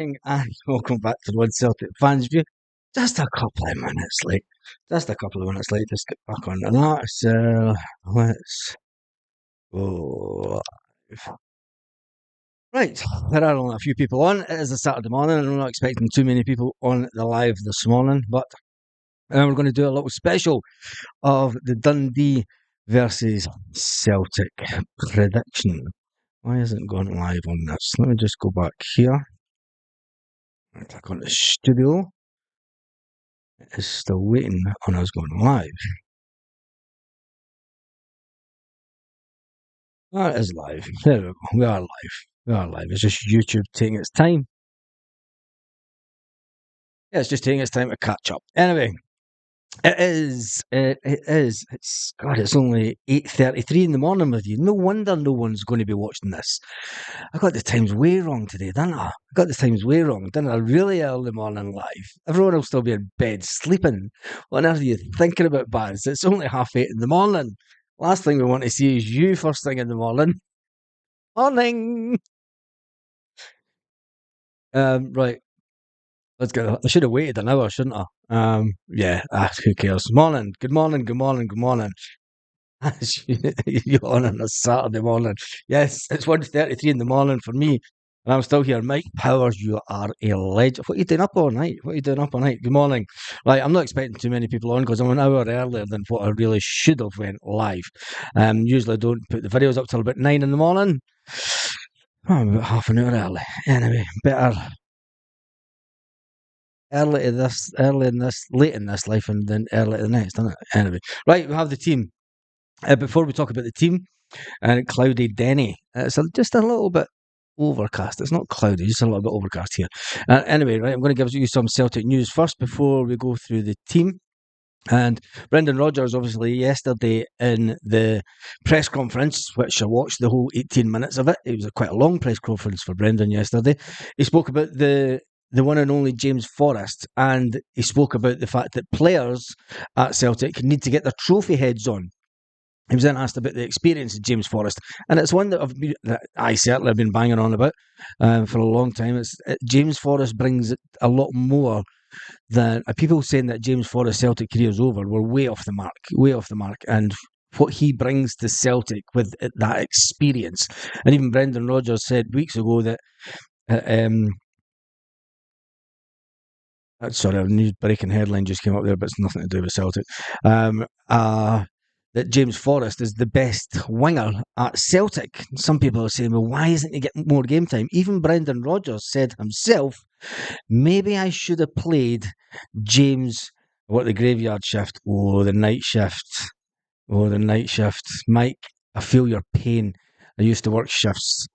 And welcome back to the One Celtic Fans View. Just a couple of minutes late. Just a couple of minutes late. Just get back on that. So let's go. Right, there are only a few people on. It is a Saturday morning, and I'm not expecting too many people on the live this morning. But we're going to do a little special of the Dundee versus Celtic prediction. Why isn't it going live on this? Let me just go back here. Click on the studio. It is still waiting on us going live. That is live. There we go. We are live. We are live. It's just YouTube taking its time. Yeah, it's just taking its time to catch up. Anyway, it is. It's God. It's only 8:33 in the morning with you. No wonder no one's going to be watching this. I got the times way wrong today, didn't I? I got the times way wrong. Didn't I? Really early morning live. Everyone will still be in bed sleeping. What on earth are you thinking about, Baz? It's only 8:30 in the morning. Last thing we want to see is you first thing in the morning. Morning. Right. Let's go. I should have waited an hour, shouldn't I? Yeah. Who cares? Morning. Good morning. Good morning. Good morning. You're on a Saturday morning. Yes, it's 1:33 in the morning for me, and I'm still here. Mike Powers, you are a legend. What are you doing up all night? What are you doing up all night? Good morning. Right, I'm not expecting too many people on because I'm an hour earlier than what I really should have went live. Usually I don't put the videos up till about 9 in the morning. I'm about half an hour early. Anyway, better late in this life and then early in the next, isn't it? Anyway, right, we have the team. Before we talk about the team, and cloudy Denny, it's just a little bit overcast. It's not cloudy, just a little bit overcast here. Anyway, right, I'm going to give you some Celtic news first before we go through the team. And Brendan Rodgers, obviously, yesterday in the press conference, which I watched the whole 18 minutes of it. It was quite a long press conference for Brendan yesterday. He spoke about the one and only James Forrest, and he spoke about the fact that players at Celtic need to get their trophy heads on. He was then asked about the experience of James Forrest, and it's one that I certainly have been banging on about for a long time. James Forrest brings a lot more than people saying that James Forrest's Celtic career is over. Were way off the mark, and what he brings to Celtic with that experience. And even Brendan Rodgers said weeks ago that. Sorry, a news breaking headline just came up there, but it's nothing to do with Celtic. That James Forrest is the best winger at Celtic. Some people are saying, well, why isn't he getting more game time? Even Brendan Rodgers said himself, maybe I should have played James, the graveyard shift, the night shift, the night shift. Mike, I feel your pain. I used to work shifts,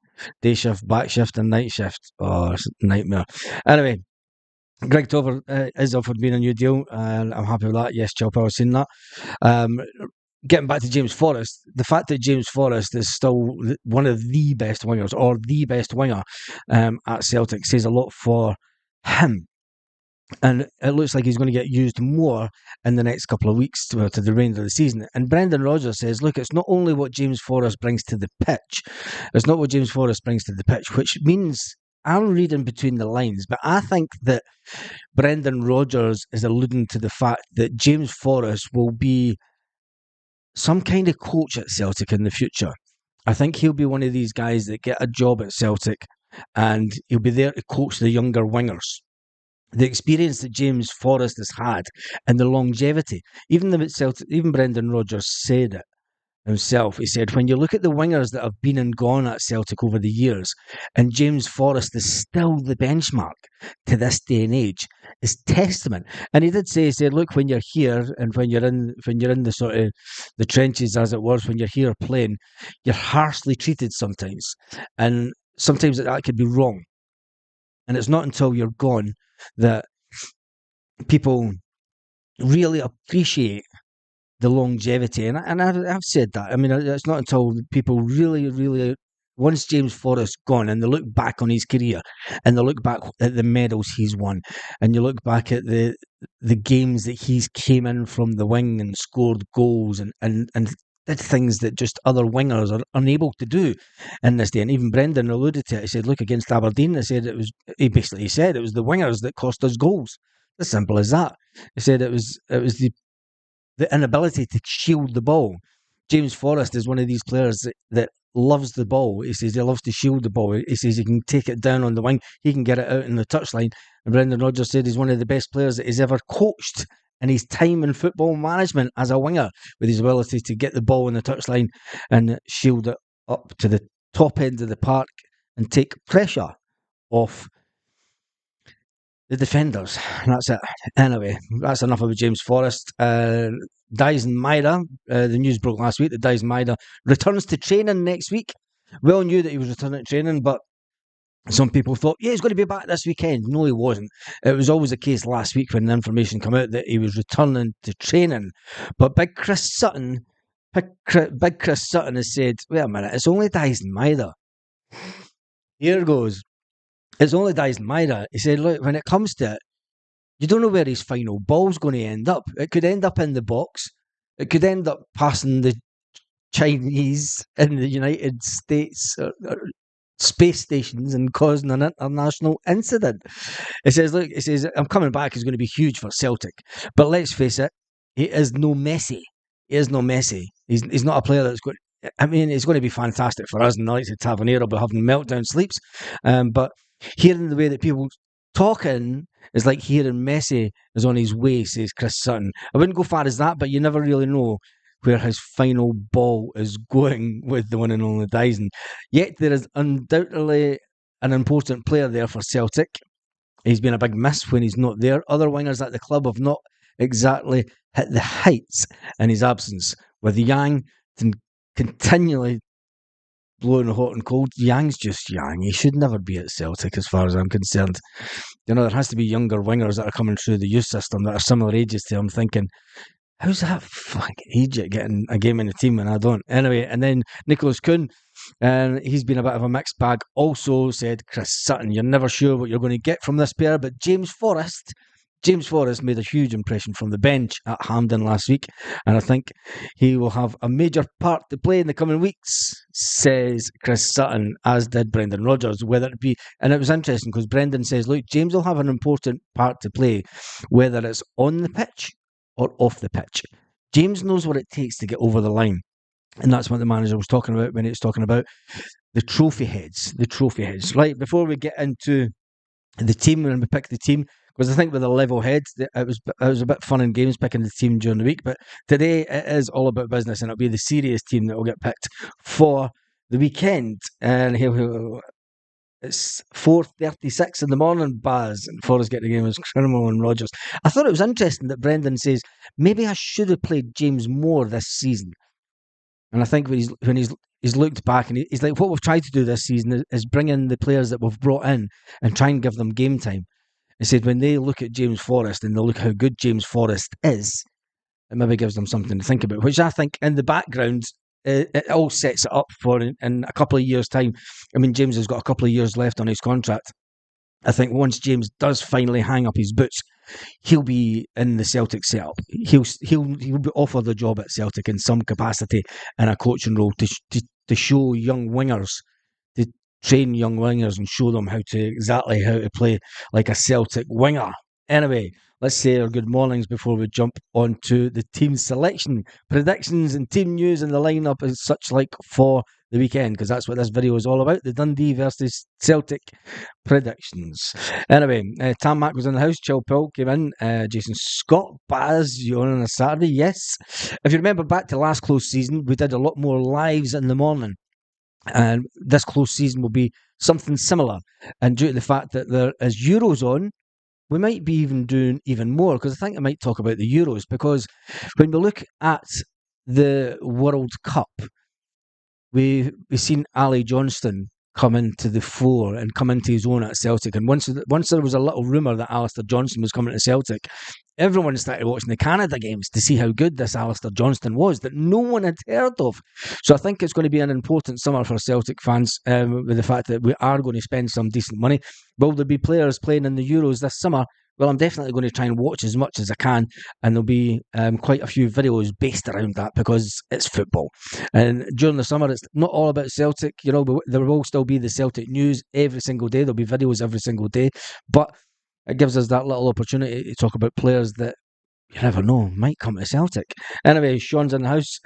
day shift, back shift, and night shift. Oh, it's a nightmare. Anyway, Greg Tover is offered me a new deal, and I'm happy with that. Yes, Chelsea have seen that. Getting back to James Forrest, the fact that James Forrest is still one of the best wingers, or the best winger at Celtic, says a lot for him. And it looks like he's going to get used more in the next couple of weeks to the remainder of the season. And Brendan Rodgers says, look, it's not only what James Forrest brings to the pitch, it's not what James Forrest brings to the pitch, which means I'm reading between the lines, but I think that Brendan Rodgers is alluding to the fact that James Forrest will be some kind of coach at Celtic in the future. I think he'll be one of these guys that get a job at Celtic and he'll be there to coach the younger wingers. The experience that James Forrest has had and the longevity, even Brendan Rodgers said it himself. He said, when you look at the wingers that have been and gone at Celtic over the years, and James Forrest is still the benchmark to this day and age, is testament. And he did say, he said, look, when you're here and when you're in the sort of the trenches, as it were, when you're here playing, you're harshly treated sometimes, and sometimes that could be wrong. And it's not until you're gone that people really appreciate the longevity. And I've said that. I mean, it's not until people really, really, once James Forrest's gone and they look back on his career and they look back at the medals he's won and you look back at the games that he's came in from the wing and scored goals and did things that just other wingers are unable to do in this day. And even Brendan alluded to it. He said, look, against Aberdeen, he said it was the wingers that cost us goals. As simple as that. He said it was the inability to shield the ball. James Forrest is one of these players that loves the ball. He says he loves to shield the ball. He says he can take it down on the wing. He can get it out in the touchline. And Brendan Rodgers said he's one of the best players that he's ever coached in his time in football management as a winger, with his ability to get the ball in the touchline and shield it up to the top end of the park and take pressure off the defenders. And that's it. Anyway, that's enough about James Forrest. Daizen Maeda, the news broke last week that Daizen Maeda returns to training next week. We all knew that he was returning to training, but some people thought, yeah, he's going to be back this weekend. No, he wasn't. It was always the case last week when the information came out that he was returning to training. But Big Chris Sutton has said, wait a minute, it's only Daizen Maeda. Here goes. It's only Daizen Maeda. He said, look, when it comes to it, you don't know where his final ball's going to end up. It could end up in the box. It could end up passing the Chinese in the United States space stations and causing an international incident. He says, look, I'm coming back is going to be huge for Celtic. But let's face it, he is no Messi. He's not a player that's going. I mean, it's going to be fantastic for us, and the likes of Tavernier will be having meltdown sleeps. But hearing the way that people talking is like hearing Messi is on his way, says Chris Sutton. I wouldn't go far as that, but you never really know where his final ball is going with the one and only Daizen. Yet there is undoubtedly an important player there for Celtic. He's been a big miss when he's not there. Other wingers at the club have not exactly hit the heights in his absence, with Yang continually blowing hot and cold. Yang's just Yang. He should never be at Celtic as far as I'm concerned. There has to be younger wingers that are coming through the youth system that are similar ages to him, thinking, how's that fucking idiot getting a game in the team and I don't? Anyway, and then Nicholas Kuhn, he's been a bit of a mixed bag. Also said, Chris Sutton, you're never sure what you're going to get from this pair, but James Forrest made a huge impression from the bench at Hampden last week, and I think he will have a major part to play in the coming weeks, says Chris Sutton, as did Brendan Rodgers. Whether it be, and it was interesting because Brendan says, look, James will have an important part to play, whether it's on the pitch or off the pitch. James knows what it takes to get over the line. And that's what the manager was talking about when he was talking about the trophy heads. Right, before we get into the team, when we pick the team, because I think with the level heads, it was a bit fun and games picking the team during the week. But today it is all about business, and it'll be the serious team that will get picked for the weekend. And it's 4:36 in the morning, Baz, and Forrest getting the game as Criminal and Rodgers. I thought it was interesting that Brendan says, maybe I should have played James more this season. And I think when he's looked back and he's like, what we've tried to do this season is bring in the players that we've brought in and try and give them game time. He said when they look at James Forrest and they look how good James Forrest is, it maybe gives them something to think about, which I think in the background, it all sets it up for in a couple of years' time. I mean, James has got a couple of years left on his contract. I think once James does finally hang up his boots, he'll be in the Celtic setup. He'll be offered a job at Celtic in some capacity in a coaching role to show young wingers, to train young wingers and show them how to play like a Celtic winger. Anyway, let's say our good mornings before we jump on to the team selection, predictions and team news and the lineup as such like for the weekend, because that's what this video is all about, the Dundee versus Celtic predictions. Anyway, Tam Mack was in the house, Chill Pill came in, Jason Scott, Baz, you on a Saturday, yes. If you remember back to last close season, we did a lot more lives in the morning. And this close season will be something similar. And due to the fact that there is Euros on, we might be even doing even more, because I think I might talk about the Euros, because when we look at the World Cup, we've seen Ali Johnston come into the fore and come into his own at Celtic. And once there was a little rumour that Alistair Johnston was coming to Celtic, everyone started watching the Canada games to see how good this Alistair Johnston was that no one had heard of. So I think it's going to be an important summer for Celtic fans, with the fact that we are going to spend some decent money. Will there be players playing in the Euros this summer? Well, I'm definitely going to try and watch as much as I can, and there'll be quite a few videos based around that because it's football. And during the summer, it's not all about Celtic. But there will still be the Celtic news every single day. There'll be videos every single day, but it gives us that little opportunity to talk about players that you never know might come to Celtic. Anyway, Sean's in the house.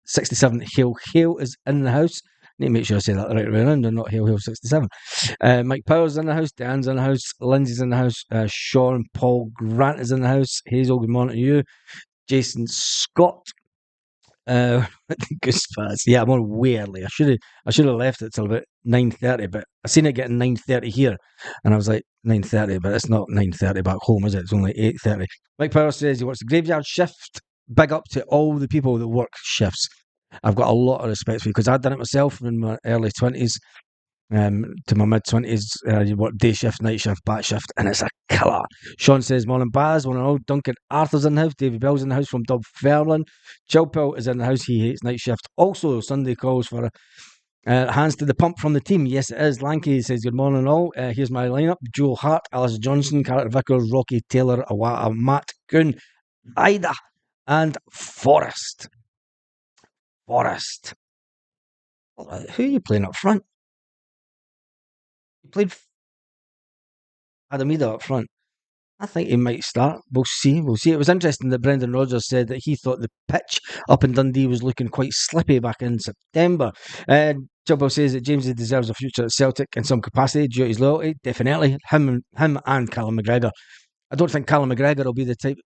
67 Hale is in the house. Need to make sure I say that the right way around and not Hale 67. Mike Power's in the house. Dan's in the house. Lindsay's in the house. Sean Paul Grant is in the house. Hazel, good morning to you. Jason Scott. Goose Pass. Yeah, I'm on way early. I should have left it till about 9:30, but I seen it getting 9:30 here, and I was like 9:30, but it's not 9:30 back home, is it? It's only 8:30. Mike Power says he works the graveyard shift. Big up to all the people that work shifts. I've got a lot of respect for you because I've done it myself in my early 20s. To my mid-20s, you work day shift, night shift, back shift, and it's a killer. Sean says, morning Baz, morning all. Duncan Arthur's in the house. David Bell's in the house from Dunfermline. Chilpill is in the house. He hates night shift. Also, Sunday calls for hands to the pump from the team. Yes, it is. Lanky says, good morning all. Here's my lineup. Joe Hart, Alice Johnson, Carter Vickers, Rocky Taylor, Awata, Matt Goon, Ida, and Forrest. Forrest. Who are you playing up front? You played Daizen Maeda up front. I think he might start. We'll see. We'll see. It was interesting that Brendan Rodgers said that he thought the pitch up in Dundee was looking quite slippy back in September. Jubbo says that Jamesy deserves a future at Celtic in some capacity due to his loyalty. Definitely. Him and Callum McGregor. I don't think Callum McGregor will be the type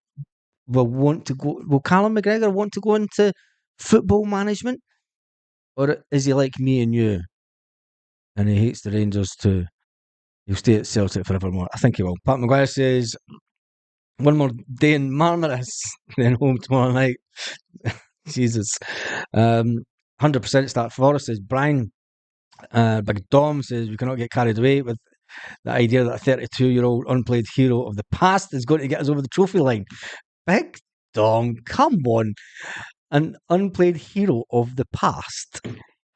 will want to go. Will Callum McGregor want to go into football management? Or is he like me and you? And he hates the Rangers too. He'll stay at Celtic forevermore. I think he will. Pat Maguire says, one more day in Marmaris, then home tomorrow night. Jesus. 100% start Forrest, says Brian. Big Dom says, we cannot get carried away with the idea that a 32-year-old unplayed hero of the past is going to get us over the trophy line. Big Dom, come on. An unplayed hero of the past.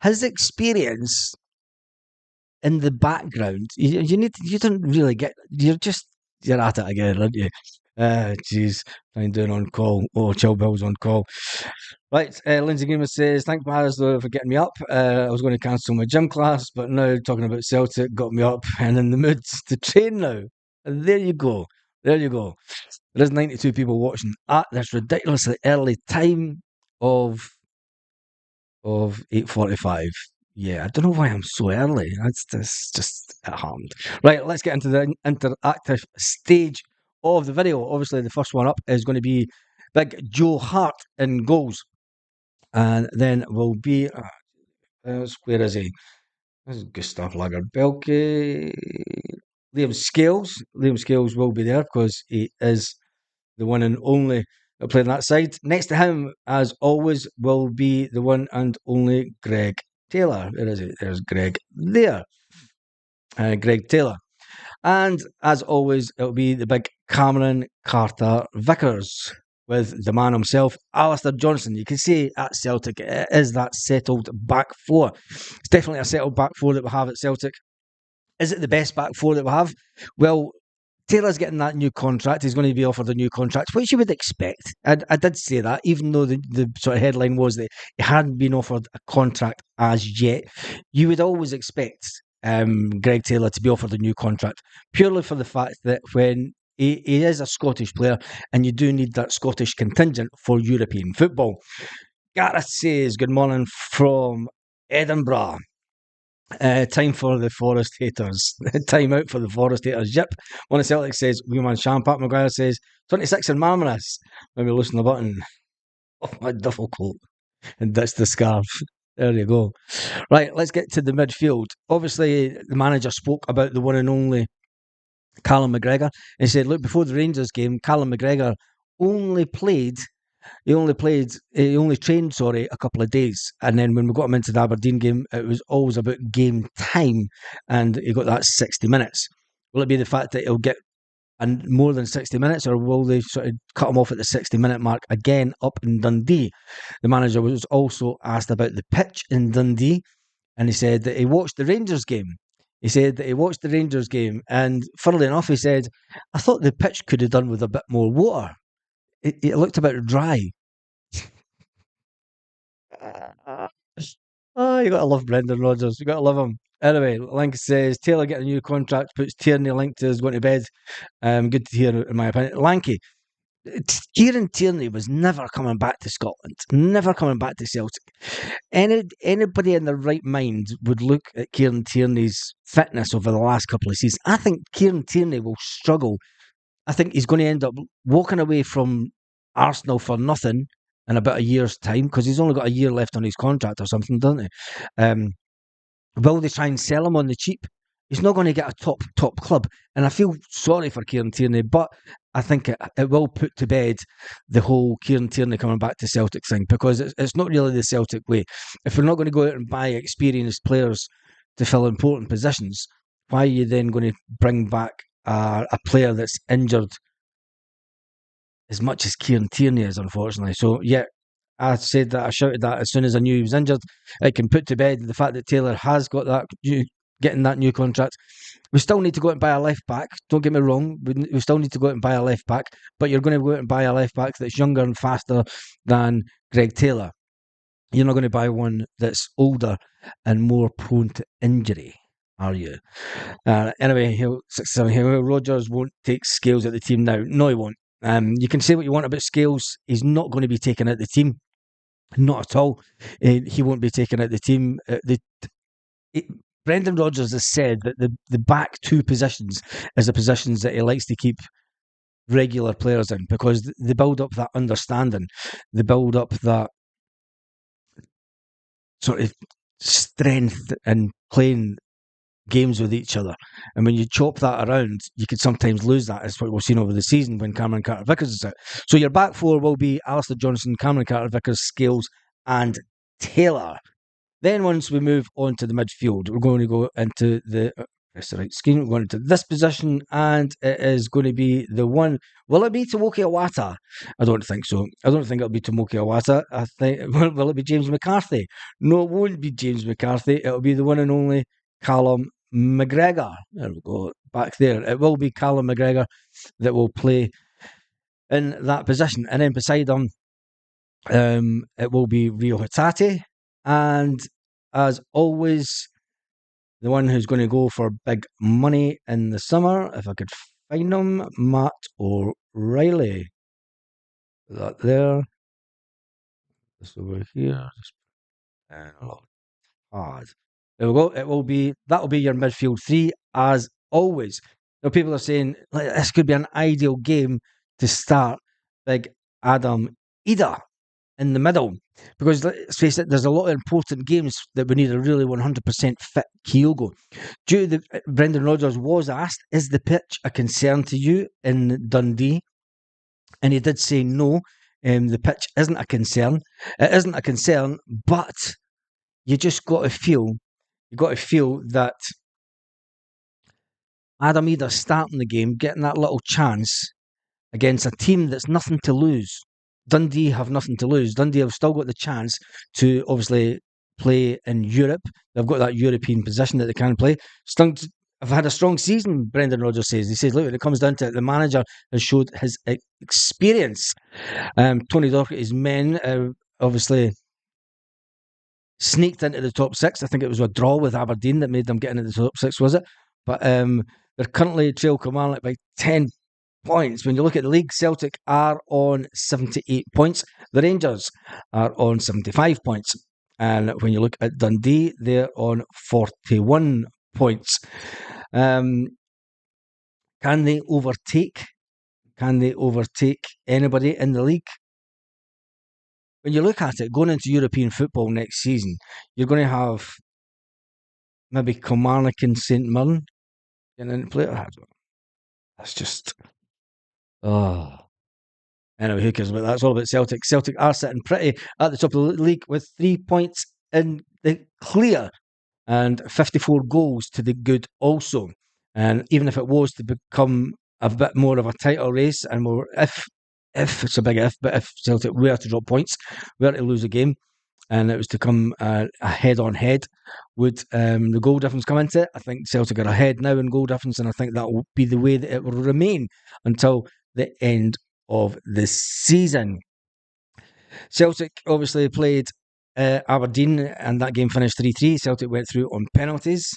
His experience in the background, you don't really get, you're at it again, aren't you? Jeez, I'm doing on call. Oh, Chilbill's on call. Right, Lindsay Gamer says, thanks, Maris, for getting me up. I was going to cancel my gym class, but now talking about Celtic got me up and in the mood to train now. And there you go. There you go. There is 92 people watching at this ridiculously early time of 8:45. Yeah, I don't know why I'm so early. That's just it happened. Right, let's get into the interactive stage of the video. Obviously, the first one up is going to be Big Joe Hart in goals. And then will be, where is he? This is Gustav Lagerbielke. Liam Scales. Liam Scales will be there because he is the one and only that played on that side. Next to him, as always, will be the one and only Greg Taylor. Where is it? There's Greg there. Greg Taylor. And as always, it'll be the big Cameron Carter Vickers with the man himself, Alistair Johnson. You can see at Celtic, it is that settled back four. It's definitely a settled back four that we have at Celtic. Is it the best back four that we have? Well, Taylor's getting that new contract. He's going to be offered a new contract, which you would expect. I did say that, even though the sort of headline was that he hadn't been offered a contract as yet. You would always expect Greg Taylor to be offered a new contract, purely for the fact that when he is a Scottish player, and you do need that Scottish contingent for European football. Gareth says, good morning from Edinburgh. Time for the Forest haters. Time out for the Forest haters. Yep. One of Celtic says, Wheelman Pat Maguire says, 26 in Marmaris. Maybe loosen the button off my duffel coat and ditch the scarf. There you go. Right, let's get to the midfield. Obviously, the manager spoke about the one and only Callum McGregor. He said, look, before the Rangers game, Callum McGregor only trained, a couple of days. And then when we got him into the Aberdeen game, it was always about game time. And he got that 60 minutes. Will it be the fact that he'll get more than 60 minutes, or will they sort of cut him off at the 60-minute mark again up in Dundee? The manager was also asked about the pitch in Dundee. And he said that he watched the Rangers game. He said that he watched the Rangers game, and funnily enough, he said, I thought the pitch could have done with a bit more water. It looked a bit dry. Oh, you got to love Brendan Rodgers. You got to love him. Anyway, Link says Taylor getting a new contract puts Tierney linked to us going to bed. Good to hear, in my opinion. Lanky, Kieran Tierney was never coming back to Scotland, never coming back to Celtic. Anybody in their right mind would look at Kieran Tierney's fitness over the last couple of seasons. I think Kieran Tierney will struggle. I think he's going to end up walking away from Arsenal for nothing in about a year's time because he's only got a year left on his contract or something, doesn't he? Will they try and sell him on the cheap? He's not going to get a top club. And I feel sorry for Kieran Tierney, but I think it will put to bed the whole Kieran Tierney coming back to Celtic thing because it's not really the Celtic way. If we're not going to go out and buy experienced players to fill important positions, why are you then going to bring back a player that's injured as much as Kieran Tierney is, unfortunately? So, yeah, I said that, I shouted that as soon as I knew he was injured. It can put to bed the fact that Taylor has got that getting that new contract. We still need to go out and buy a left back. Don't get me wrong. We still need to go out and buy a left back, but you're going to go out and buy a left back that's younger and faster than Greg Taylor. You're not going to buy one that's older and more prone to injury, are you? Anyway, Rodgers won't take Scales at the team now. No, he won't. You can say what you want about Scales. He's not going to be taken out the team. Not at all. He won't be taken out the team. Brendan Rodgers has said that the back two positions is the positions that he likes to keep regular players in because they build up that understanding. They build up that sort of strength in playing games with each other. And when you chop that around, you could sometimes lose that. That's what we've seen over the season when Cameron Carter-Vickers is out. So your back four will be Alistair Johnson, Cameron Carter-Vickers, Scales and Taylor. Then once we move on to the midfield, we're going to go into the right screen. We're going into this position, and it is going to be the one. Will it be Tomoki Iwata? I don't think so. I don't think it'll be Tomoki Iwata. I think will it be James McCarthy? No, it won't be James McCarthy. It'll be the one and only Callum McGregor. There we go. Back there. It will be Callum McGregor that will play in that position, and then beside him, it will be Rio Hatate. And as always, the one who's going to go for big money in the summer, if I could find him, Matt O'Reilly. That there. This over here. And a lot hard. There we go. That'll be your midfield three as always. Now people are saying this could be an ideal game to start big Adam Ida in the middle. Because let's face it, there's a lot of important games that we need a really 100% fit Kyogo. Brendan Rodgers was asked, is the pitch a concern to you in Dundee? And he did say no, the pitch isn't a concern. It isn't a concern, but you just got to feel that Adam Ida's starting the game, getting that little chance against a team that's nothing to lose. Dundee have nothing to lose. Dundee have still got the chance to obviously play in Europe. They've got that European position that they can play. I've had a strong season, Brendan Rodgers says. He says, look, when it comes down to it, the manager has showed his experience. Tony Docherty's men obviously sneaked into the top six. I think it was a draw with Aberdeen that made them get into the top six, was it? But they're currently trail Kilmarnock by 10 points. When you look at the league, Celtic are on 78 points. The Rangers are on 75 points. And when you look at Dundee, they're on 41 points. Can they overtake anybody in the league? When you look at it, going into European football next season, you're going to have maybe Kilmarnock and St Mirren getting into play. That's just... Anyway, who cares about that? It's all about Celtic. Celtic are sitting pretty at the top of the league with 3 points in the clear and 54 goals to the good also. And even if it was to become a bit more of a title race, and more if it's a big if, but if Celtic were to drop points, were to lose a game, and it was to come a head-on-head. Would the goal difference come into it? I think Celtic are ahead now in goal difference, and I think that will be the way that it will remain until the end of the season. Celtic obviously played Aberdeen, and that game finished 3-3. Celtic went through on penalties.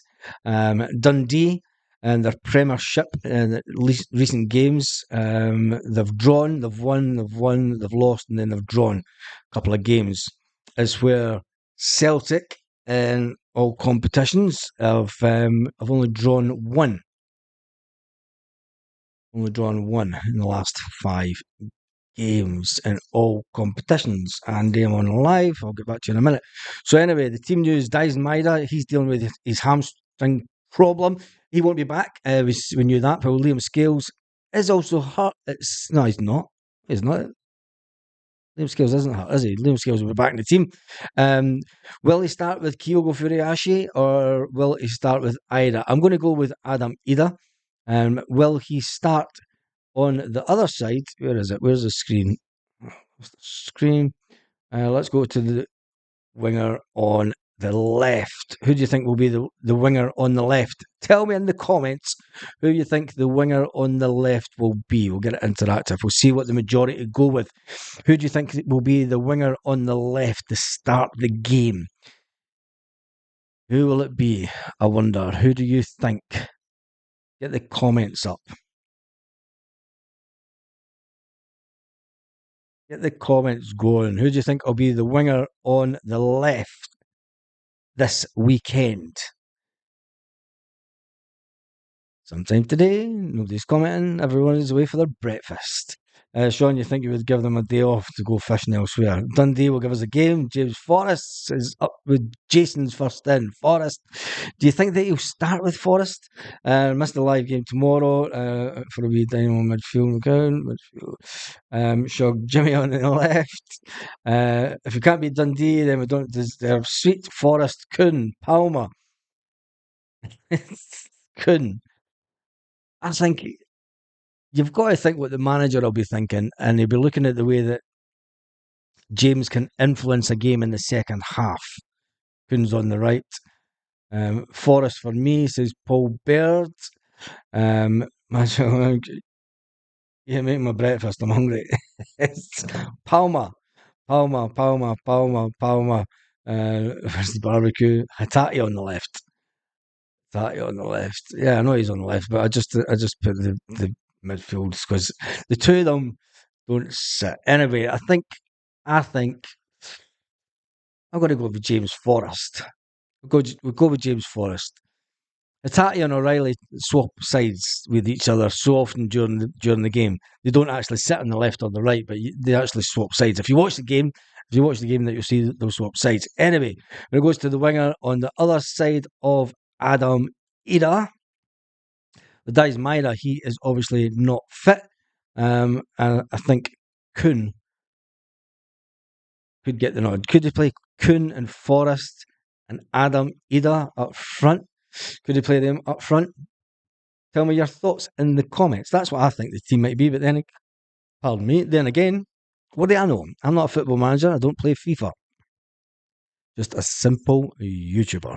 Dundee and their Premiership recent games, they've drawn, they've won, they've lost, and then they've drawn a couple of games. Is where Celtic in all competitions have only drawn one. Only drawn one in the last 5 games in all competitions. Andy, I'm on live. I'll get back to you in a minute. So anyway, the team news, Daizen Maeda, he's dealing with his hamstring problem. He won't be back. We knew that. But Liam Scales is also hurt. No, he's not. He's not. Liam Scales isn't hurt, is he? Liam Scales will be back in the team. Will he start with Kyogo Furuhashi or will he start with Ida? I'm going to go with Adam Ida. Will he start on the other side? Where is it? Where's the screen? Screen. Let's go to the winger on the left. Who do you think will be the winger on the left? Tell me in the comments who you think the winger on the left will be. We'll get it interactive. We'll see what the majority go with. Who do you think will be the winger on the left to start the game? Who will it be? I wonder. Who do you think? Get the comments up. Get the comments going. Who do you think will be the winger on the left this weekend? Sometime today, nobody's commenting. Everyone is away for their breakfast. Sean, you think you would give them a day off to go fishing elsewhere? Dundee will give us a game. James Forrest is up with Jason's first in. Forrest, do you think that he'll start with Forrest? Missed the live game tomorrow for a wee dynamo midfield account. Shog Jimmy on the left. If we can't beat Dundee, then we don't deserve sweet Forrest, Kuhn, Palmer. Kuhn. I think you've got to think what the manager will be thinking, and he'll be looking at the way that James can influence a game in the second half. Kuhn's on the right. Forrest for me, says Paul Baird. Yeah, make my breakfast, I'm hungry. It's Palmer. Where's the barbecue? Hatati on the left. Hatati on the left. Yeah, I know he's on the left, but I just put the midfield because the two of them don't sit. Anyway, I think I'm going to go with James Forrest. We'll go with James Forrest. Hattati and O'Reilly swap sides with each other so often during the game. They don't actually sit on the left or the right, but they actually swap sides. If you watch the game, that you'll see they'll swap sides. Anyway, when it goes to the winger on the other side of Adam Ida, the Daizen Maeda, he is obviously not fit. And I think Kuhn could get the nod. Could he play Kuhn and Forrest and Adam Ida up front? Could he play them up front? Tell me your thoughts in the comments. That's what I think the team might be. But then, pardon me, then again, what do I know? I'm not a football manager. I don't play FIFA. Just a simple YouTuber.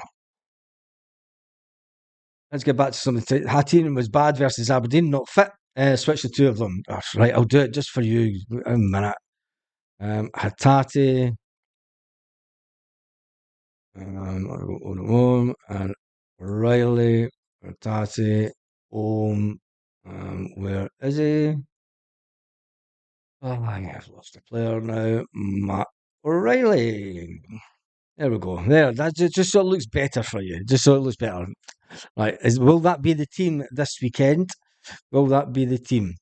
Let's get back to something. Hattin was bad versus Aberdeen, not fit. Switch the two of them. Oh, right, I'll do it just for you in a minute. Hattati. And Riley, Hattati, where is he? Oh, I've lost a player now. Matt O'Reilly. There we go. There, that's just so it looks better for you. Just so it looks better. Right. Will that be the team this weekend? Will that be the team?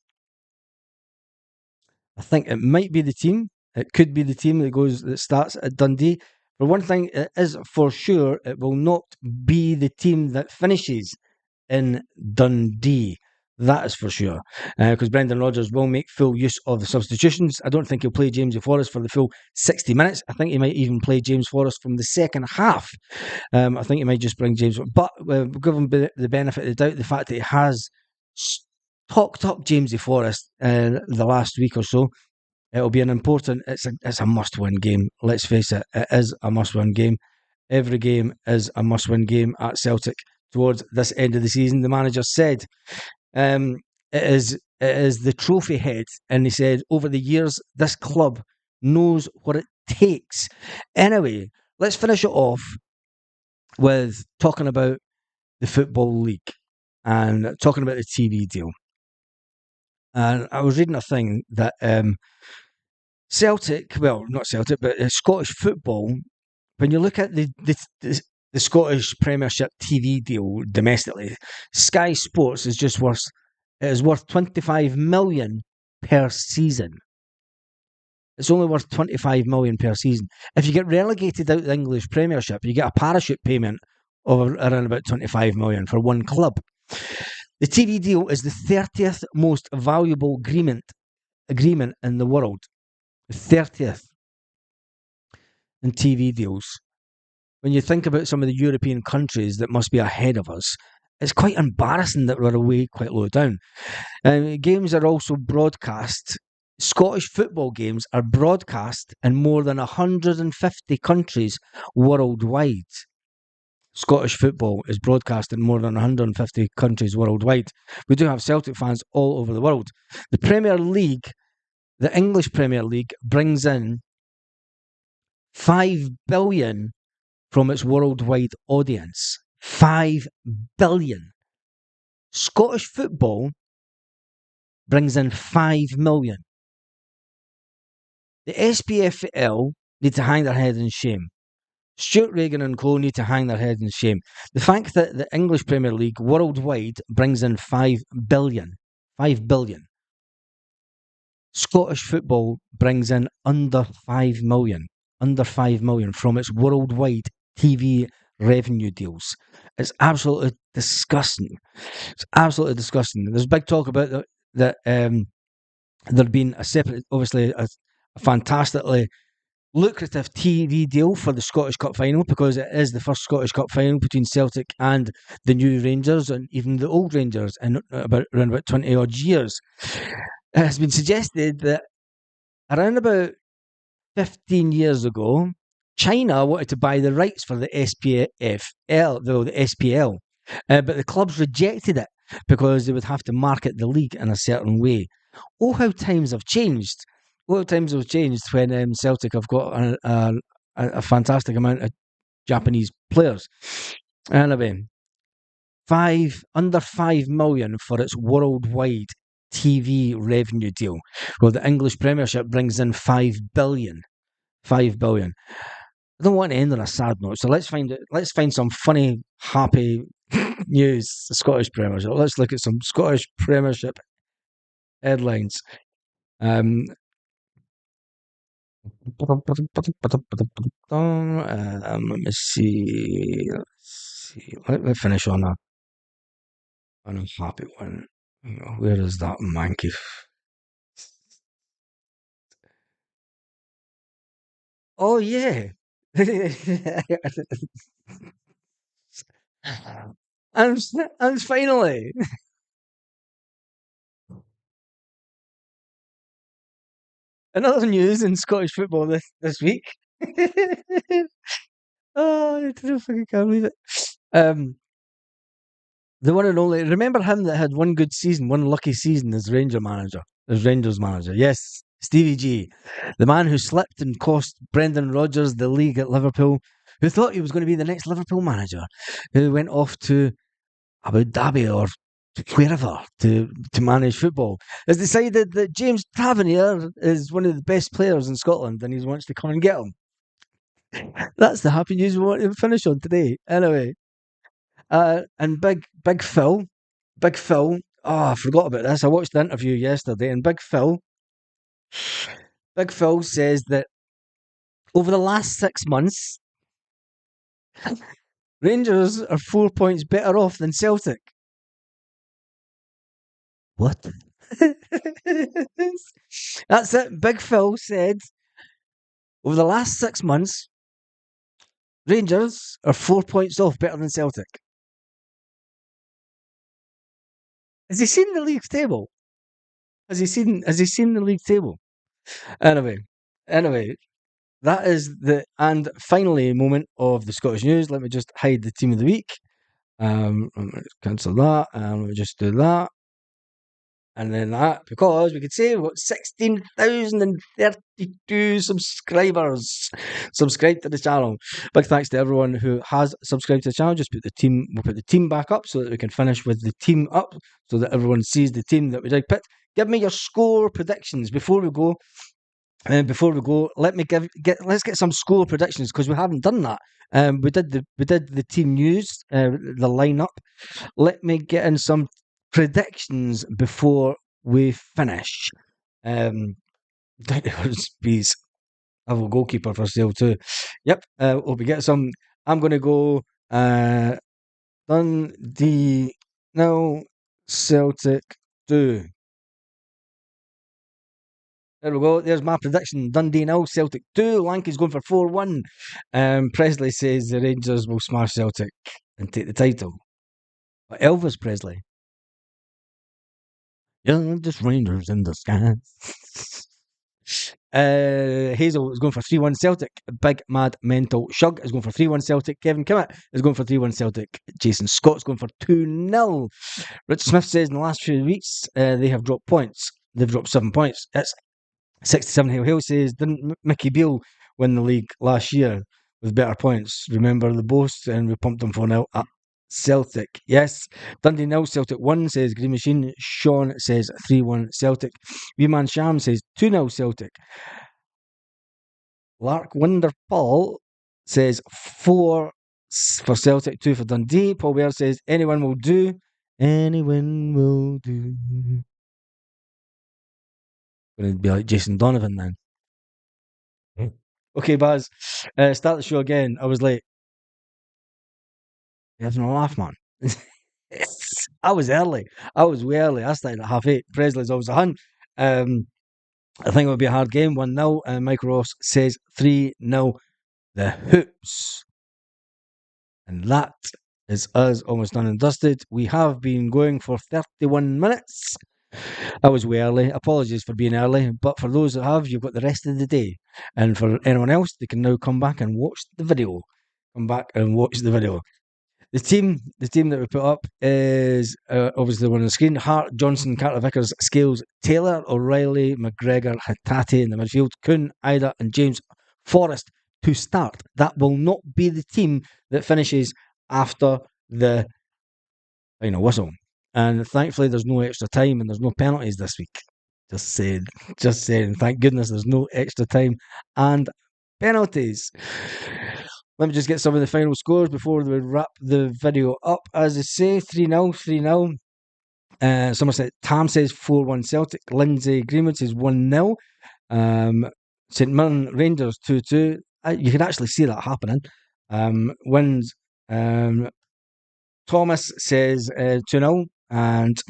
I think it might be the team. It could be the team that starts at Dundee. For one thing, it is for sure it will not be the team that finishes in Dundee. That is for sure. Because Brendan Rodgers will make full use of the substitutions. I don't think he'll play James Forrest for the full 60 minutes. I think he might even play James Forrest from the second half. I think he might just bring James. But give him the benefit of the doubt, the fact that he has talked up James Forrest the last week or so. It'll be an important. It's a must-win game. Let's face it. It is a must-win game. Every game is a must-win game at Celtic towards this end of the season. The manager said, um, "It is the trophy head," and he said, "Over the years, this club knows what it takes." Anyway, let's finish it off with talking about the Football League and talking about the TV deal. And I was reading a thing that Celtic, well, not Celtic, but Scottish football, when you look at the Scottish Premiership TV deal domestically, Sky Sports is worth 25 million per season. It's only worth 25 million per season. If you get relegated out of the English Premiership, you get a parachute payment of around about 25 million for one club. The TV deal is the 30th most valuable agreement in the world. The 30th in TV deals. When you think about some of the European countries that must be ahead of us, it's quite embarrassing that we're away quite low down. Games are also broadcast. Scottish football games are broadcast in more than 150 countries worldwide. Scottish football is broadcast in more than 150 countries worldwide. We do have Celtic fans all over the world. The Premier League, the English Premier League, brings in 5 billion from its worldwide audience. 5 billion. Scottish football brings in 5 million. The SPFL need to hang their head in shame. Stuart Regan and co need to hang their heads in shame. The fact that the English Premier League worldwide brings in 5 billion. 5 billion. Scottish football brings in under 5 million. Under 5 million from its worldwide TV revenue deals. It's absolutely disgusting. It's absolutely disgusting. There's big talk about that there'd been a separate, obviously, a fantastically lucrative TV deal for the Scottish Cup final because it is the first Scottish Cup final between Celtic and the new Rangers and even the old Rangers in around about 20 odd years. It has been suggested that around about 15 years ago, China wanted to buy the rights for the the SPL, but the clubs rejected it because they would have to market the league in a certain way. Oh, how times have changed. Oh, how times have changed when Celtic have got a fantastic amount of Japanese players. Anyway, under 5 million for its worldwide TV revenue deal. Well, the English Premiership brings in 5 billion. 5 billion. I don't want to end on a sad note, so let's find some funny, happy news. The Scottish Premiership. Let's look at some Scottish Premiership headlines. Let me see. Let me finish on a happy one. Where is that manky? Oh yeah. and finally, another news in Scottish football this week. Oh, I don't fucking can't believe it. The one and only. Remember him that had one good season, one lucky season as Rangers manager. Yes, Stevie G, the man who slipped and cost Brendan Rodgers the league at Liverpool, who thought he was going to be the next Liverpool manager, who went off to Abu Dhabi or wherever to manage football, has decided that James Tavernier is one of the best players in Scotland and he wants to come and get him. That's the happy news we want to finish on today. Anyway, and Big Phil. Oh, I forgot about this. I watched the interview yesterday, and Big Phil says that over the last 6 months, Rangers are 4 points better off than Celtic. What? That's it. Big Phil said over the last 6 months, Rangers are 4 points off better than Celtic. Has he seen the league table? Has he seen the league table? Anyway, anyway, that is the and finally moment of the Scottish news. Let me just hide the team of the week. Let me cancel that, and we'll just do that. And then that, because we could say we've got 16,032 subscribers subscribed to the channel. Big thanks to everyone who has subscribed to the channel. Just we'll put the team back up so that we can finish with the team up so that everyone sees the team that we did pick. Give me your score predictions before we go. Let's get some score predictions because we haven't done that. We did the team news, the lineup. Let me get in some predictions before we finish. Please have a goalkeeper for sale too. Yep, we'll be getting some. I'm going to go Dundee no Celtic 2. There we go. There's my prediction. Dundee 0, Celtic 2. Lanky's going for 4-1. Presley says the Rangers will smash Celtic and take the title. But Elvis Presley. You're just Rangers in the sky. Hazel is going for 3-1 Celtic. Big Mad Mental Shug is going for 3-1 Celtic. Kevin Kimmett is going for 3-1 Celtic. Jason Scott's going for 2-0. Rich Smith says in the last few weeks they have dropped points. They've dropped 7 points. It's 67 Hill Hill says, didn't Mickey Beale win the league last year with better points? Remember the boast, and we pumped them 4-0 at Celtic. Yes. Dundee 0, Celtic 1, says Green Machine. Sean says 3-1 Celtic. Wee-Man Sham says 2-0 Celtic. Lark Wonder Paul says 4 for Celtic, 2 for Dundee. Paul Ware says anyone will do. Anyone will do. Going to be like Jason Donovan then. Okay, Baz, start the show again. I was late. You're having a laugh, man. I was early. I was way early. I started at 8:30. Presley's always a hunt. I think it would be a hard game. 1-0. And Mike Ross says 3-0. The Hoops. And that is us almost done and dusted. We have been going for 31 minutes. I was way early. Apologies for being early. But for those that have, you've got the rest of the day. And for anyone else, they can now come back and watch the video. Come back and watch the video. The team that we put up is obviously the one on the screen. Hart, Johnson, Carter Vickers, Scales, Taylor, O'Reilly, McGregor, Hatate in the midfield, Kuhn, Ida and James Forrest to start. That will not be the team that finishes after the final whistle. And thankfully there's no extra time and there's no penalties this week. Just saying. Thank goodness there's no extra time and penalties. Let me just get some of the final scores before we wrap the video up. As I say, 3-0, 3-0. Somerset Tam says 4-1 Celtic. Lindsay Greenwood says 1-0. St Mirren Rangers 2-2. You can actually see that happening. Wins. Thomas says 2-0. And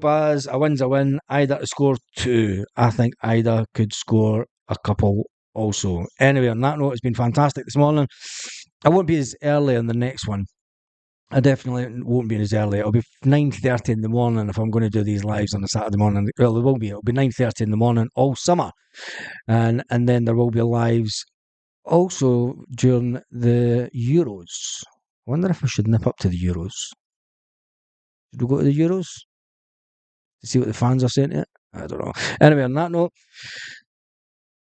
Baz, a win's a win. Ida to score 2. I think Ida could score a couple also. Anyway, on that note, it's been fantastic this morning. I won't be as early on the next one. I definitely won't be as early. It'll be 9:30 in the morning if I'm going to do these lives on a Saturday morning. Well, it will be. It'll be 9:30 in the morning all summer. And then there will be lives also during the Euros. I wonder if I should nip up to the Euros. Should we go to the Euros? To see what the fans are saying to it? I don't know. Anyway, on that note,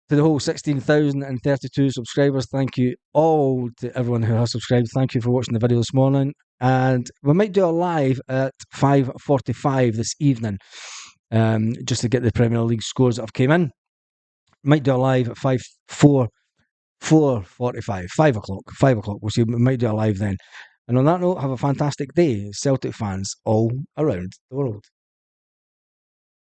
to the whole 16,032 subscribers, thank you all to everyone who has subscribed. Thank you for watching the video this morning. And we might do a live at 5:45 this evening, just to get the Premier League scores that have came in. Might do a live at 4:45, 5 o'clock. We'll see. We might do a live then. And on that note, have a fantastic day, Celtic fans all around the world.